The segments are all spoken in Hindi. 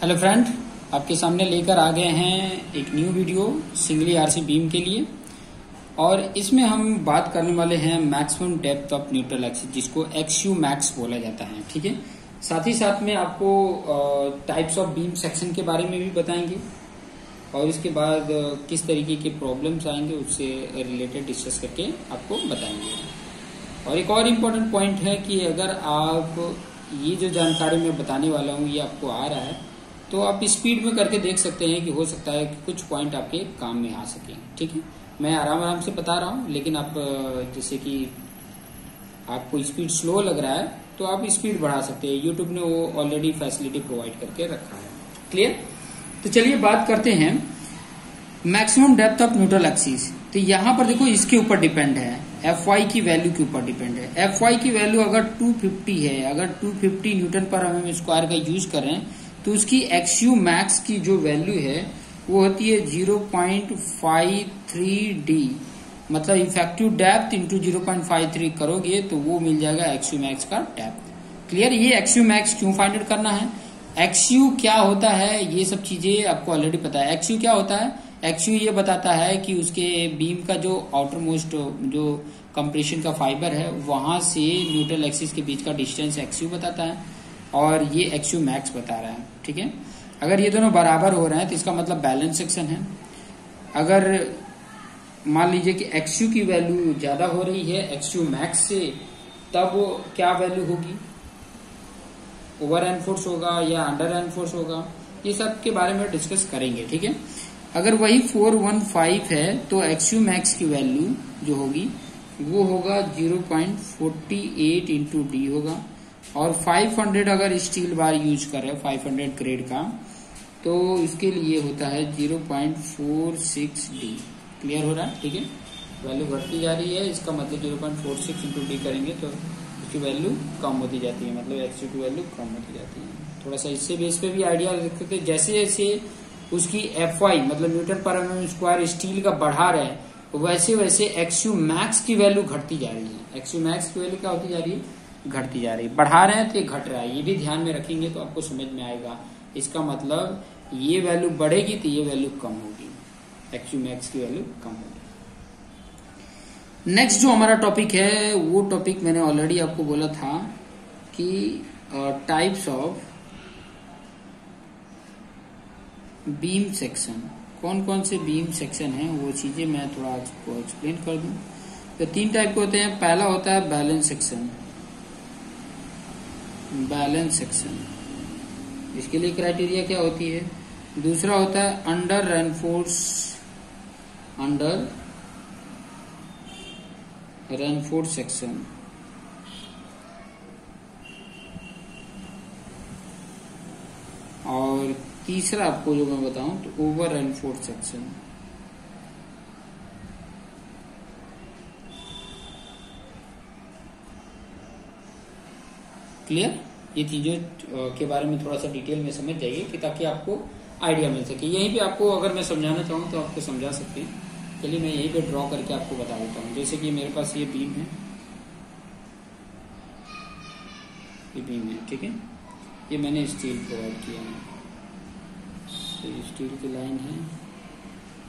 हेलो फ्रेंड, आपके सामने लेकर आ गए हैं एक new video singly RC beam के लिए। और इसमें हम बात करने वाले हैं maximum depth of neutral axis, जिसको एक्सयू मैक्स बोला जाता है। ठीक है, साथ ही साथ में आपको टाइप्स ऑफ बीम सेक्शन के बारे में भी बताएंगे और इसके बाद किस तरीके के प्रॉब्लम्स आएंगे उससे रिलेटेड डिस्कस करके आपको बताएंगे। और एक और इम्पोर्टेंट पॉइंट है कि अगर आप ये जो जानकारी मैं बताने वाला हूँ ये आपको आ रहा है तो आप स्पीड में करके देख सकते हैं कि हो सकता है कि कुछ पॉइंट आपके काम में आ सके। ठीक है, मैं आराम आराम से बता रहा हूँ, लेकिन आप जैसे कि आपको स्पीड स्लो लग रहा है तो आप स्पीड बढ़ा सकते हैं। यूट्यूब ने वो ऑलरेडी फैसिलिटी प्रोवाइड करके रखा है। क्लियर? तो चलिए बात करते हैं maximum depth of neutral axis. तो यहाँ पर देखो इसके ऊपर डिपेंड है, Fy की वैल्यू के ऊपर डिपेंड है। Fy की वैल्यू अगर 250 है, अगर 250 न्यूटन पर mm स्क्वायर का यूज कर रहे हैं तो उसकी एक्सयू मैक्स की जो वैल्यू है वो होती है 0.53d, मतलब इफेक्टिव डेप्थ इंटू 0.53 करोगे तो वो मिल जाएगा एक्सयू मैक्स का डेप्थ। क्लियर? ये एक्सयू मैक्स क्यों फाइंड आउट करना है, एक्सयू क्या होता है, ये सब चीजें आपको ऑलरेडी पता है। एक्सयू क्या होता है? एक्सयू ये बताता है कि उसके बीम का जो आउटर मोस्ट जो कंप्रेशन का फाइबर है वहां से न्यूट्रल एक्सिस के बीच का डिस्टेंस एक्सयू बताता है और ये एक्सयू मैक्स बता रहा है। ठीक है, अगर ये दोनों बराबर हो रहे हैं तो इसका मतलब बैलेंस सेक्शन है। अगर मान लीजिए कि एक्सयू की वैल्यू ज्यादा हो रही है एक्सयू मैक्स से, तब क्या वैल्यू होगी, ओवर एनफोर्स होगा या अंडर एनफोर्स होगा, ये सब के बारे में डिस्कस करेंगे। ठीक है, अगर वही 415 है तो एक्सयू मैक्स की वैल्यू जो होगी वो होगा 0.48 इंटू डी होगा। और 500 अगर स्टील बार यूज कर रहे हैं 500 ग्रेड का तो इसके लिए होता है 0.46 डी। क्लियर हो रहा है? ठीक है, वैल्यू बढ़ती जा रही है, इसका मतलब 0.46 इंटू डी करेंगे तो उसकी वैल्यू कम होती जाती है, मतलब एक्सयू की वैल्यू कम होती जाती है। थोड़ा सा इससे बेस पे भी आइडिया रख सकते हैं। जैसे जैसे उसकी Fy मतलब न्यूटन पर mm स्क्वायर स्टील का बढ़ा रहे हैं वैसे वैसे एक्सयू मैक्स की वैल्यू घटती जा रही है। एक्सयू मैक्स की वैल्यू क्या होती जा रही है? घटती जा रही है। बढ़ा रहे हैं तो ये घट रहा है, ये भी ध्यान में रखेंगे तो आपको समझ में आएगा। इसका मतलब ये वैल्यू बढ़ेगी तो ये वैल्यू कम होगी, एक्सयू मैक्स की वैल्यू कम होगी। नेक्स्ट जो हमारा टॉपिक है वो टॉपिक मैंने ऑलरेडी आपको बोला था कि टाइप्स ऑफ बीम सेक्शन, कौन कौन से बीम सेक्शन है वो चीजें मैं थोड़ा आपको एक्सप्लेन कर दूं। तो 3 टाइप के होते हैं। पहला होता है बैलेंस सेक्शन, बैलेंस सेक्शन, इसके लिए क्राइटेरिया क्या होती है। दूसरा होता है अंडर रेनफोर्स सेक्शन, और तीसरा आपको जो मैं बताऊं तो ओवर रेनफोर्स सेक्शन। क्लियर? ये चीजों के बारे में थोड़ा सा डिटेल में समझ जाइए कि ताकि आपको आइडिया मिल सके। यहीं पे आपको अगर मैं समझाना चाहूँ तो आपको समझा सकते हैं। चलिए मैं यहीं पे ड्रॉ करके आपको बता देता हूँ। जैसे कि मेरे पास ये बीम है, ये बीम है, ठीक है, ये मैंने स्टील प्रोवाइड किया है, तो स्टील की लाइन है,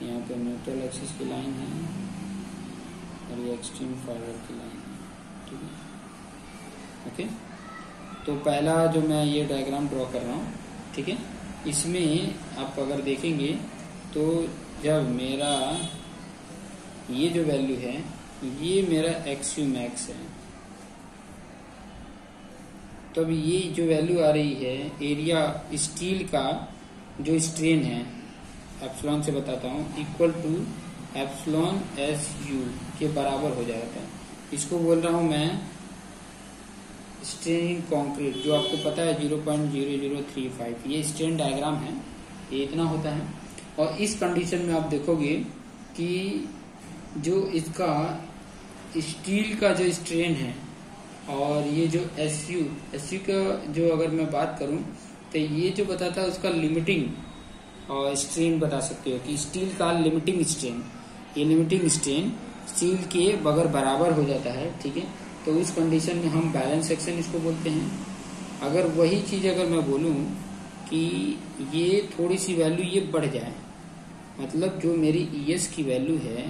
यहाँ पे न्यूट्रल एक्सिस की लाइन है और ये एक्सट्रीम फाइबर की लाइन है। ठीक है, ओके। तो पहला जो मैं ये डायग्राम ड्रॉ कर रहा हूँ, ठीक है, इसमें आप अगर देखेंगे तो जब मेरा ये जो वैल्यू है ये मेरा एक्सयू मैक्स है, तब ये जो वैल्यू आ रही है एरिया स्टील का जो स्ट्रेन है एप्सिलॉन से बताता हूँ इक्वल टू एप्सिलॉन SU के बराबर हो जाता है। इसको बोल रहा हूँ मैं स्ट्रेन इन कॉन्क्रीट, जो आपको पता है 0.0035। ये स्ट्रेन डायग्राम है, ये इतना होता है। और इस कंडीशन में आप देखोगे कि जो इसका स्टील का जो स्ट्रेन है और ये जो SU का जो अगर मैं बात करूं तो ये जो बताता है उसका लिमिटिंग और स्ट्रेन बता सकते हो कि स्टील का लिमिटिंग स्ट्रेन, ये लिमिटिंग स्ट्रेन स्टील के बगैर बराबर हो जाता है। ठीक है, तो इस कंडीशन में हम बैलेंस सेक्शन इसको बोलते हैं। अगर वही चीज अगर मैं बोलूं कि ये थोड़ी सी वैल्यू ये बढ़ जाए, मतलब जो मेरी ES की वैल्यू है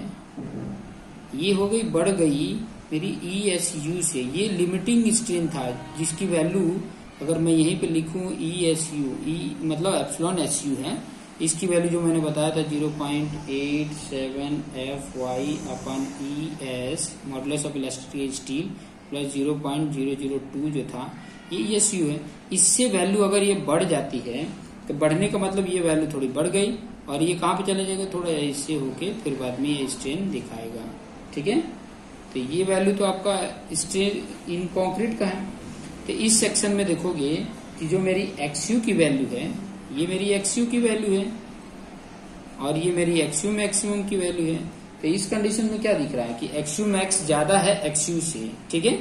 ये हो गई, बढ़ गई मेरी ESU से। ये लिमिटिंग स्ट्रेन था जिसकी वैल्यू अगर मैं यहीं पे लिखूं ESU, मतलब एप्सिलॉन SU है, इसकी वैल्यू जो मैंने बताया था 0.87 FY upon ES modulus of elastic steel plus 0.002 जो था ये ESU है। इससे वैल्यू अगर ये बढ़ जाती है तो बढ़ने का मतलब ये वैल्यू थोड़ी बढ़ गई और ये कहाँ पे चले जाएगा, थोड़ा इससे होके फिर बाद में ये स्ट्रेन दिखाएगा। ठीक है, तो ये वैल्यू तो आपका स्ट्रेन इन कंक्रीट का है। तो इस सेक्शन में देखोगे कि जो मेरी XU की वैल्यू है, ये मेरी XU की वैल्यू है और ये मेरी XU मैक्सिमम की वैल्यू है। तो इस कंडीशन में क्या दिख रहा है कि XU मैक्स ज्यादा है XU से। ठीक है,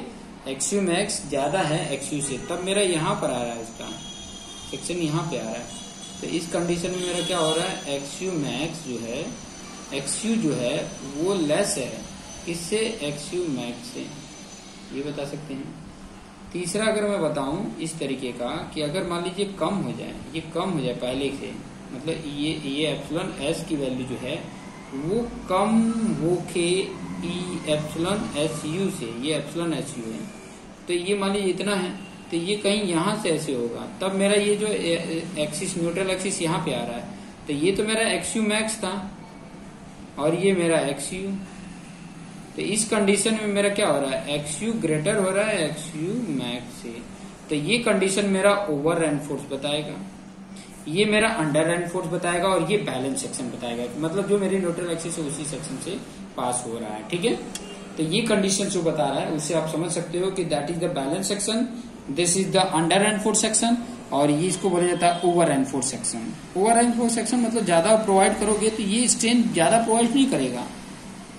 XU मैक्स ज्यादा है XU से, तब मेरा यहाँ पर आ रहा है, इसका सेक्शन यहाँ पे आ रहा है। तो इस कंडीशन में मेरा क्या हो रहा है, XU मैक्स जो है, XU जो है वो लेस है किससे, XU मैक्स से, ये बता सकते हैं। तीसरा अगर मैं बताऊं इस तरीके का कि अगर मान लीजिए कम हो जाए, ये कम हो जाए पहले से, मतलब ये एप्सिलॉन S की वैल्यू जो है वो कम होके एप्सिलॉन SU से, ये एप्सिलॉन SU है, तो ये मान लीजिए इतना है, तो ये कहीं यहां से ऐसे होगा, तब मेरा ये जो एक्सिस न्यूट्रल एक्सिस यहाँ पे आ रहा है, तो ये तो मेरा XU मैक्स था और ये मेरा XU। तो इस कंडीशन में मेरा क्या हो रहा है, XU ग्रेटर हो रहा है XU मैक्स से, तो ये कंडीशन मेरा ओवर रेनफोर्स बताएगा, ये मेरा अंडर रेनफोर्स बताएगा और ये बैलेंस सेक्शन बताएगा, मतलब जो मेरी न्यूट्रल एक्सिस है उसी सेक्शन से पास हो रहा है। ठीक है, तो ये कंडीशन जो बता रहा है उससे आप समझ सकते हो कि that is the balance section, this is the under reinforce section, और ये इसको बोला जाता है over reinforce section. Over reinforce section मतलब ज्यादा प्रोवाइड करोगे तो ये स्ट्रेन ज्यादा प्रोवाइड नहीं करेगा,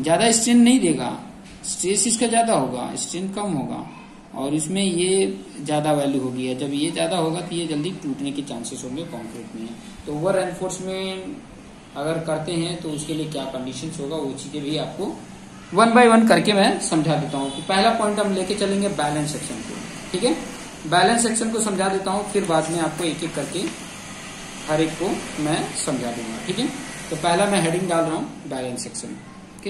ज्यादा स्ट्रेन नहीं देगा, स्ट्रेस इसका ज्यादा होगा, स्ट्रेन कम होगा, और इसमें ये ज्यादा वैल्यू होगी। जब ये ज्यादा होगा तो ये जल्दी टूटने के चांसेस होंगे कंक्रीट में। तो ओवर रेनफोर्स में अगर करते हैं तो उसके लिए क्या कंडीशंस होगा, वो चीजें भी आपको 1 बाय 1 करके मैं समझा देता हूँ। तो पहला पॉइंट हम लेके चलेंगे बैलेंस सेक्शन को। ठीक है, बैलेंस सेक्शन को समझा देता हूँ, फिर बाद में आपको एक एक करके हर एक को मैं समझा दूंगा। ठीक है, तो पहला मैं हेडिंग डाल रहा हूँ बैलेंस सेक्शन। ओके,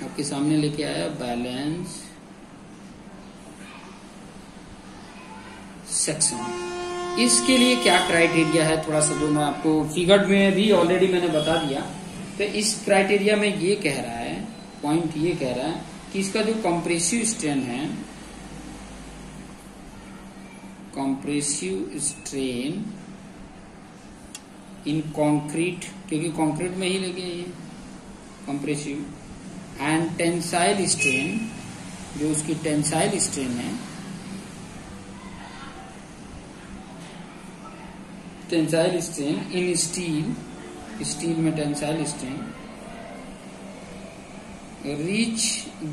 आपके सामने लेके आया बैलेंस सेक्शन। इसके लिए क्या क्राइटेरिया है थोड़ा सा जो मैं आपको फिगर में भी ऑलरेडी मैंने बता दिया। तो इस क्राइटेरिया में ये कह रहा है, पॉइंट ये कह रहा है कि इसका जो कंप्रेसिव स्ट्रेन है, कंप्रेसिव स्ट्रेन इन कंक्रीट, क्योंकि कंक्रीट में ही लगे ये कंप्रेसिव, एंड टेंसाइल स्ट्रेन, जो उसकी टेंसाइल स्ट्रेन है, tensile strain in steel, steel में टेंसाइल स्ट्रेन रीच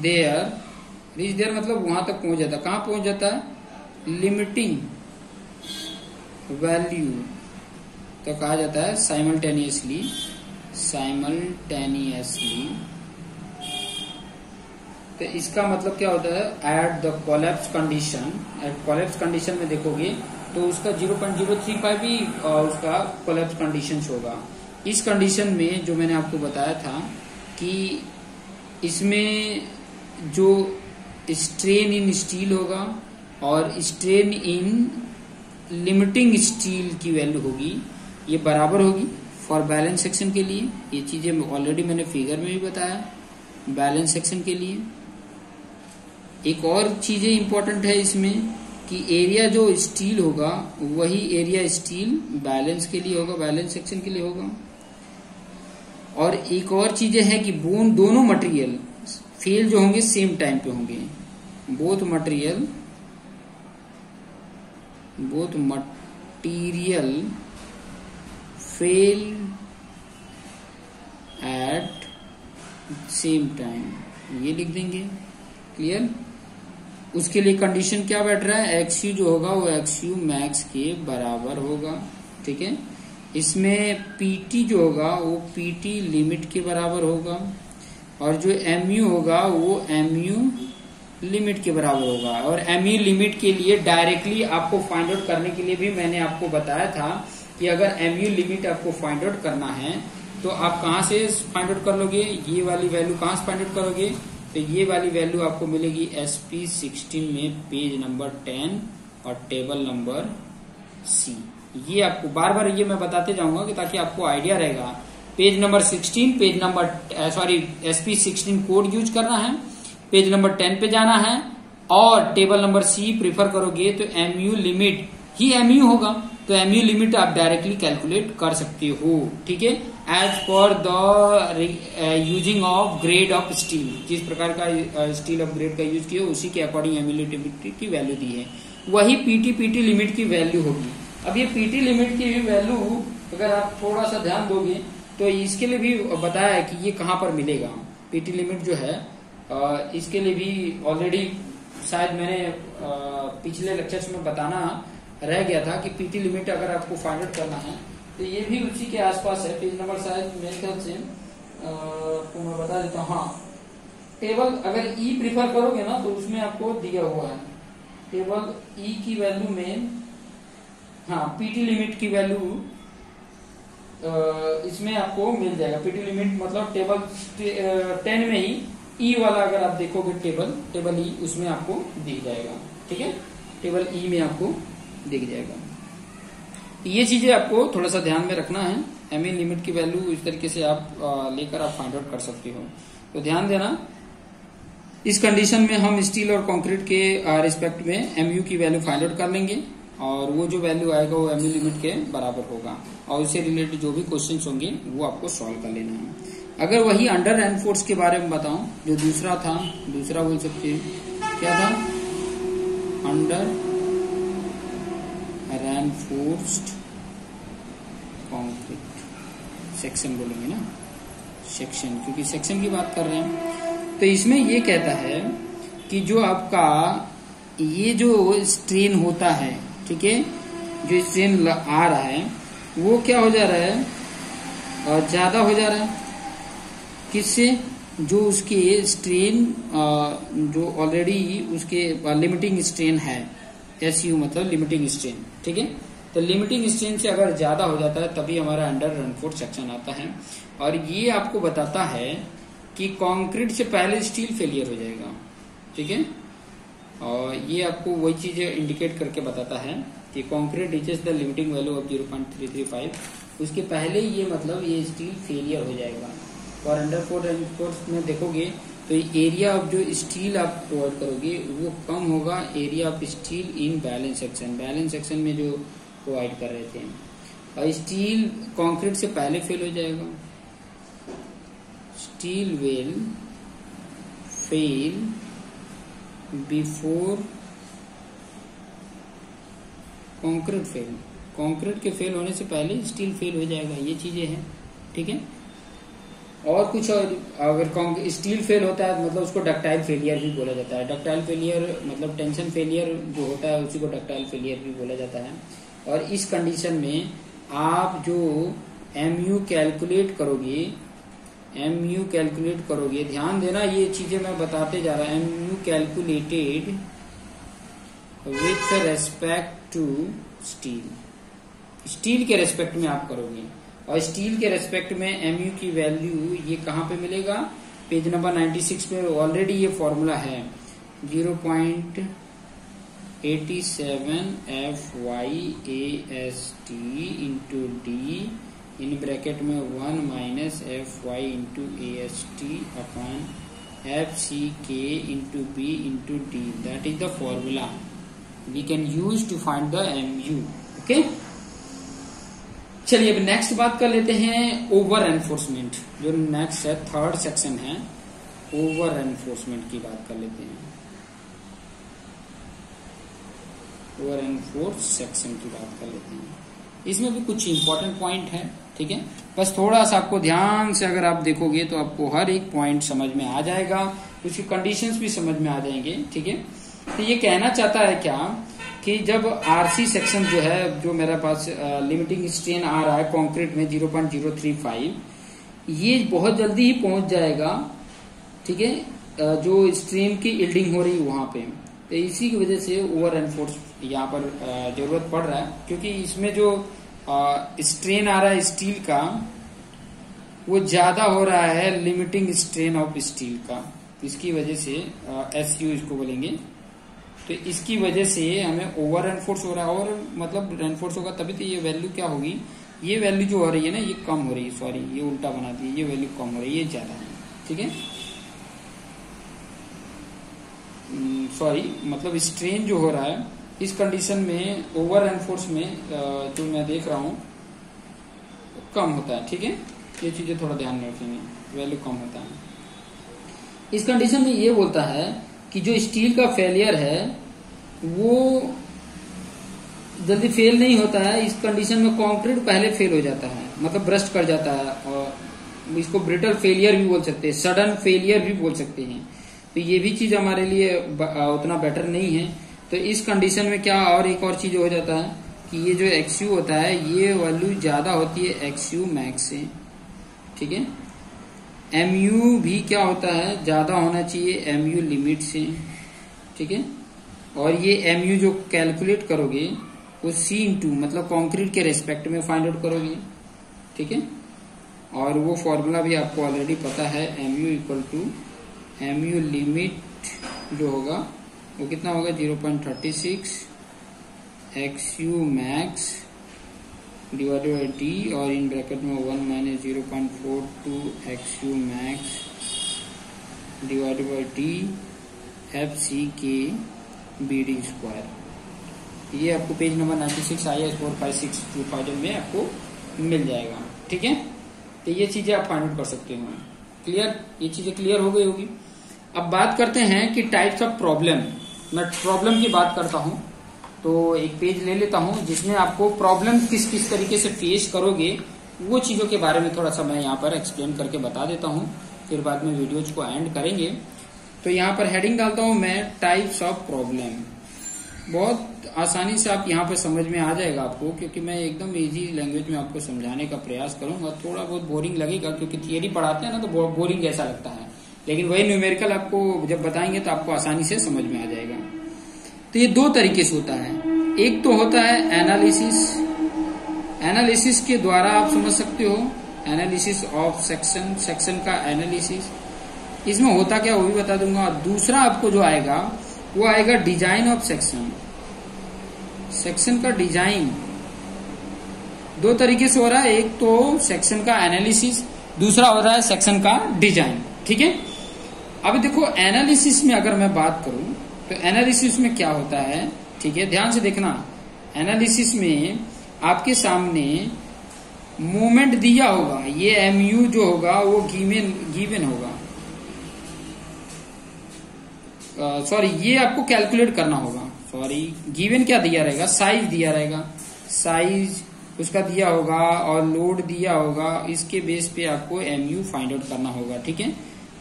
देयर मतलब वहां तक पहुंच जाता है। कहां पहुंच जाता है, लिमिटिंग वैल्यू तो कहा जाता है साइमल्टेनियसली तो इसका मतलब क्या होता है, at the collapse condition. At collapse condition में देखोगे तो उसका 0.035 भी उसका कोलैप्स कंडीशन होगा। इस कंडीशन में जो मैंने आपको बताया था कि इसमें जो स्ट्रेन इन स्टील होगा और स्ट्रेन इन लिमिटिंग स्टील की वैल्यू होगी, ये बराबर होगी फॉर बैलेंस सेक्शन के लिए। ये चीजें ऑलरेडी मैंने फिगर में भी बताया बैलेंस सेक्शन के लिए। एक और चीजें इंपॉर्टेंट है इसमें कि एरिया जो स्टील होगा वही एरिया स्टील बैलेंस के लिए होगा, बैलेंस सेक्शन के लिए होगा। और एक और चीजें हैं कि दोनों मटेरियल फेल जो होंगे सेम टाइम पे होंगे। Both material fail at same time, ये लिख देंगे। क्लियर, उसके लिए कंडीशन क्या बैठ रहा है, XU जो होगा वो XU मैक्स के बराबर होगा। ठीक है, इसमें PT जो होगा वो PT लिमिट के बराबर होगा और जो MU होगा वो MU लिमिट के बराबर होगा। और एमयू लिमिट के लिए डायरेक्टली आपको फाइंड आउट करने के लिए भी मैंने आपको बताया था कि अगर एमयू लिमिट आपको फाइंड आउट करना है तो आप कहाँ से फाइंड आउट कर लोगे, ये वाली वैल्यू कहाँ से फाइंड आउट करोगे, तो ये वाली वैल्यू आपको मिलेगी SP16 में पेज नंबर 10 और टेबल नंबर C। ये आपको बार बार ये मैं बताते जाऊंगा कि ताकि आपको आइडिया रहेगा। Page number 16 page number SP16 code use करना है, पेज नंबर 10 पे जाना है और टेबल नंबर C प्रिफर करोगे तो एमयू लिमिट ही एमयू होगा, तो एमयू लिमिट आप डायरेक्टली कैलकुलेट कर सकते हो। ठीक है, as per the using of grade of steel, जिस प्रकार का स्टील ऑफ ग्रेड का यूज किया उसी के अकॉर्डिंग एमयू लिमिट की वैल्यू दी है, वही पीटी लिमिट की वैल्यू होगी। अब ये पीटी लिमिट की वैल्यू अगर आप थोड़ा सा ध्यान दोगे तो इसके लिए भी बताया है कि ये कहाँ पर मिलेगा। पीटी लिमिट जो है इसके लिए भी ऑलरेडी शायद मैंने पिछले लेक्चर्स में बताना रह गया था कि पीटी लिमिट अगर आपको फाइंड आउट करना है तो ये भी उसी के आसपास है। पेज नंबर शायद मेरे ख्याल से आपको मैं बता देता हूँ। हाँ, टेबल अगर ई प्रिफर करोगे ना तो उसमें आपको दिया हुआ है टेबल ई की वैल्यू में, हाँ पीटी लिमिट की वैल्यू इसमें आपको मिल जाएगा। पीटी लिमिट मतलब टेबल 10 में ही ई वाला अगर आप देखोगे टेबल ई उसमें आपको दिख जाएगा। ठीक है, टेबल ई में आपको दिख जाएगा। ये चीजें आपको थोड़ा सा ध्यान में रखना है। एमयू लिमिट की वैल्यू इस तरीके से आप लेकर आप फाइंड आउट कर सकते हो, तो ध्यान देना। इस कंडीशन में हम स्टील और कंक्रीट के रिस्पेक्ट में एमयू की वैल्यू फाइंड आउट कर लेंगे और वो जो वैल्यू आएगा वो एमयू लिमिट के बराबर होगा और उससे रिलेटेड जो भी क्वेश्चंस होंगे वो आपको सॉल्व कर लेना है। अगर वही अंडर रेनफोर्स के बारे में बताऊं, जो दूसरा बोल सकते हैं क्या था, अंडर रेनफोर्स्ड कंक्रीट सेक्शन बोलेंगे ना, सेक्शन, क्योंकि सेक्शन की बात कर रहे हैं। तो इसमें ये कहता है कि जो आपका ये जो स्ट्रेन होता है, ठीक है, जो स्ट्रेन आ रहा है वो क्या हो जा रहा है, ज्यादा हो जा रहा है। किससे, जो उसके स्ट्रेन जो ऑलरेडी उसके लिमिटिंग स्ट्रेन है, SU मतलब लिमिटिंग स्ट्रेन। ठीक है, तो लिमिटिंग स्ट्रेन से अगर ज्यादा हो जाता है तभी हमारा अंडर रेनफोर्स सेक्शन आता है। और ये आपको बताता है कि कंक्रीट से पहले स्टील फेलियर हो जाएगा। ठीक है, और ये आपको वही चीज इंडिकेट करके बताता है कि concrete reaches the limiting value of 0.335, उसके पहले ये मतलब ये स्टील फेलियर हो जाएगा। और अंडर रेनफोर्स में देखोगे तो एरिया ऑफ जो स्टील आप प्रोवाइड करोगे वो कम होगा area of steel in balance section में जो प्रोवाइड कर रहे थे। और स्टील कंक्रीट से पहले फेल हो जाएगा, steel will fail before concrete के फेल होने से पहले स्टील फेल हो जाएगा। ये चीजें हैं। ठीक है, और कुछ अगर स्टील फेल होता है मतलब उसको डक्टाइल फेलियर भी बोला जाता है। डक्टाइल फेलियर मतलब टेंशन फेलियर जो होता है उसी को डक्टाइल फेलियर भी बोला जाता है। और इस कंडीशन में आप जो एमयू कैलकुलेट करोगे, ध्यान देना ये चीजें मैं बताते जा रहा हूं। MU calculated with respect to steel के रेस्पेक्ट में आप करोगे। और स्टील के रेस्पेक्ट में एमयू की वैल्यू ये कहाँ पे मिलेगा, पेज नंबर 96 पे ऑलरेडी ये फॉर्मूला है 0.87 FYAST into D in bracket में 1 minus FY into AST upon FCK into B into D। That is the formula we can use to find the MU। Okay, चलिए अब नेक्स्ट बात कर लेते हैं ओवर एनफोर्समेंट। जो नेक्स्ट है थर्ड सेक्शन है, ओवर एनफोर्समेंट की बात कर लेते हैं। ओवर एनफोर्स सेक्शन की बात कर लेते हैं। इसमें भी कुछ इंपॉर्टेंट पॉइंट है। ठीक है, बस थोड़ा सा आपको ध्यान से अगर आप देखोगे तो आपको हर एक पॉइंट समझ में आ जाएगा, उसकी कंडीशंस भी समझ में आ जाएंगे। ठीक है, तो ये कहना चाहता है क्या कि जब आरसी सेक्शन जो है, जो मेरे पास लिमिटिंग स्ट्रेन आ रहा है कंक्रीट में 0.035, ये बहुत जल्दी ही पहुंच जाएगा। ठीक है, जो स्ट्रीम की इल्डिंग हो रही है वहां पे, तो इसी की वजह से ओवर एनफोर्स यहाँ पर जरूरत पड़ रहा है, क्योंकि इसमें जो स्ट्रेन आ रहा है स्टील का वो ज्यादा हो रहा है, लिमिटिंग स्ट्रेन ऑफ स्टील का। इसकी वजह से SU इसको बोलेंगे। तो इसकी वजह से हमें ओवर एनफोर्स हो रहा है, और मतलब एनफोर्स होगा तभी तो ये वैल्यू क्या होगी, ये वैल्यू जो हो रही है ना ये कम हो रही है, सॉरी ये उल्टा बना दी, ये वैल्यू कम हो रही है, ये ज्यादा है। ठीक है, सॉरी मतलब स्ट्रेन जो हो रहा है इस कंडीशन में ओवर एनफोर्स में जो मैं देख रहा हूं कम होता है। ठीक है, ये चीजें थोड़ा ध्यान में रखेंगे, वैल्यू कम होता है। इस कंडीशन में ये बोलता है कि जो स्टील का फेलियर है वो जल्दी फेल नहीं होता है। इस कंडीशन में कंक्रीट पहले फेल हो जाता है, मतलब ब्रस्ट कर जाता है, और इसको ब्रिटल फेलियर भी बोल सकते हैं, सडन फेलियर भी बोल सकते हैं। तो ये भी चीज हमारे लिए उतना बेटर नहीं है। तो इस कंडीशन में क्या और एक और चीज हो जाता है कि ये जो XU होता है ये वैल्यू ज्यादा होती है XU मैक्स से। ठीक है, MU भी क्या होता है, ज्यादा होना चाहिए MU लिमिट से। ठीक है, और ये MU जो कैलकुलेट करोगे वो C मतलब कंक्रीट के रेस्पेक्ट में फाइंड आउट करोगे। ठीक है, और वो फॉर्मूला भी आपको ऑलरेडी पता है, MU लिमिट जो होगा वो कितना होगा 0.36 XU max divided by D, और इन ब्रैकेट में 1 minus 0.42 XU max divided by D FCK BD square. ये आपको पेज नंबर 96 IAS 456/2000 में आपको मिल जाएगा। ठीक है, तो ये चीजें आप फाइंड आउट कर सकते हो। क्लियर, ये चीजें क्लियर हो गई होगी। अब बात करते हैं कि टाइप्स ऑफ प्रॉब्लम। मैं प्रॉब्लम की बात करता हूं, तो एक पेज ले लेता हूं जिसमें आपको प्रॉब्लम किस किस तरीके से फेस करोगे वो चीजों के बारे में थोड़ा सा मैं यहाँ पर एक्सप्लेन करके बता देता हूं, फिर बाद में वीडियोज को एंड करेंगे। तो यहाँ पर हेडिंग डालता हूं मैं, टाइप्स ऑफ प्रॉब्लम। बहुत आसानी से आप यहाँ पर समझ में आ जाएगा आपको, क्योंकि मैं एकदम इजी लैंग्वेज में आपको समझाने का प्रयास करूंगा। थोड़ा बहुत बोरिंग लगेगा क्योंकि थियरी पढ़ाते हैं ना, तो बोरिंग ऐसा लगता है, लेकिन वही न्यूमेरिकल आपको जब बताएंगे तो आपको आसानी से समझ में आ जाएगा। तो ये दो तरीके से होता है। एक तो होता है एनालिसिस। एनालिसिस के द्वारा आप समझ सकते हो, एनालिसिस ऑफ सेक्शन, सेक्शन का एनालिसिस। इसमें होता क्या वो भी बता दूंगा। दूसरा आपको जो आएगा वो आएगा डिजाइन ऑफ सेक्शन। सेक्शन का डिजाइन दो तरीके से हो रहा है, एक तो सेक्शन का एनालिसिस, दूसरा हो रहा है सेक्शन का डिजाइन। ठीक है, अब देखो एनालिसिस में अगर मैं बात करूं तो एनालिसिस में क्या होता है, ठीक है ध्यान से देखना। एनालिसिस में आपके सामने मोमेंट दिया होगा, ये MU जो होगा वो गिवन होगा, सॉरी ये आपको कैलकुलेट करना होगा। सॉरी गिवन क्या दिया रहेगा, साइज दिया रहेगा, साइज उसका दिया होगा और लोड दिया होगा। इसके बेस पे आपको MU फाइंड आउट करना होगा। ठीक है,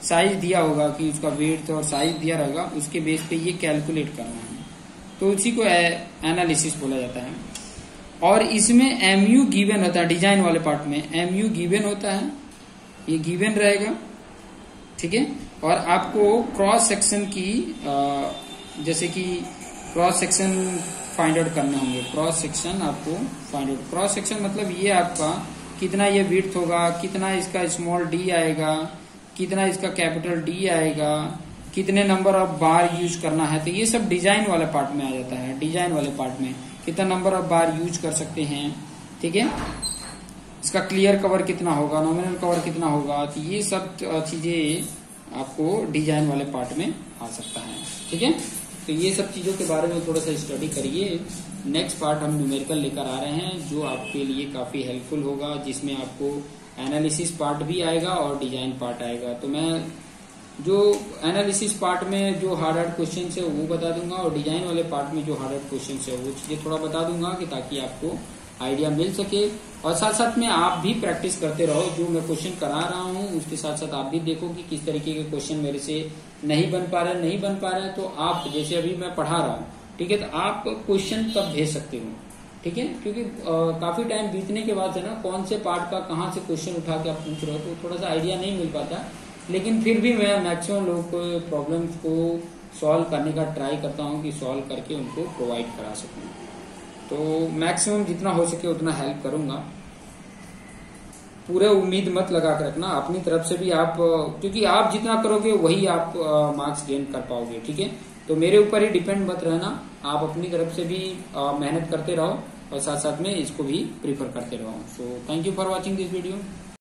साइज दिया होगा कि उसका वेट और साइज दिया रहेगा, उसके बेस पे ये कैलकुलेट करना है, तो उसी को एनालिसिस बोला जाता है। और इसमें MU गिवन होता है, डिजाइन वाले पार्ट में MU गिवन होता है, ये गिवन रहेगा। ठीक है, और आपको क्रॉस सेक्शन की जैसे कि क्रॉस सेक्शन फाइंड आउट करने होंगे। क्रॉस सेक्शन आपको फाइंड आउट, क्रॉस सेक्शन मतलब ये आपका कितना ये विड्थ होगा, कितना इसका स्मॉल d आएगा, कितना इसका कैपिटल D आएगा, कितने नंबर ऑफ बार यूज करना है। तो ये सब डिजाइन वाले पार्ट में आ जाता है। डिजाइन वाले पार्ट में कितना नंबर ऑफ बार यूज कर सकते हैं, ठीक है, इसका क्लियर कवर कितना होगा, नॉमिनल कवर कितना होगा, तो ये सब चीजें आपको डिजाइन वाले पार्ट में आ सकता है। ठीक है, तो ये सब चीजों के बारे में थोड़ा सा स्टडी करिए। नेक्स्ट पार्ट हम न्यूमेरिकल लेकर आ रहे हैं जो आपके लिए काफी हेल्पफुल होगा, जिसमें आपको एनालिसिस पार्ट भी आएगा और डिजाइन पार्ट आएगा। तो मैं जो एनालिसिस पार्ट में जो हार्ड क्वेश्चन है वो बता दूंगा, और डिजाइन वाले पार्ट में जो हार्ड क्वेश्चन है वो चीजें थोड़ा बता दूंगा कि ताकि आपको आइडिया मिल सके। और साथ साथ में आप भी प्रैक्टिस करते रहो, जो मैं क्वेश्चन करा रहा हूँ उसके साथ साथ आप भी देखो कि किस तरीके के क्वेश्चन मेरे से नहीं बन पा रहे। तो आप जैसे अभी मैं पढ़ा रहा हूँ, ठीक है, तो आप क्वेश्चन तब भेज सकते हो। ठीक है, क्योंकि काफी टाइम बीतने के बाद है ना, कौन से पार्ट का कहाँ से क्वेश्चन उठा के आप पूछ रहे हो, तो थोड़ा सा आइडिया नहीं मिल पाता। लेकिन फिर भी मैं मैक्सिमम लोगों को प्रॉब्लम्स को सॉल्व करने का ट्राई करता हूँ कि सॉल्व करके उनको प्रोवाइड करा सकूँ। तो मैक्सिमम जितना हो सके उतना हेल्प करूंगा। पूरे उम्मीद मत लगा कर रखना, अपनी तरफ से भी आप, क्योंकि आप जितना करोगे वही आप मार्क्स गेन कर पाओगे, ठीक है। तो मेरे ऊपर ही डिपेंड मत रहना, आप अपनी तरफ से भी मेहनत करते रहो और साथ साथ में इसको भी प्रीफर करते रहो। So thank you for watching this video.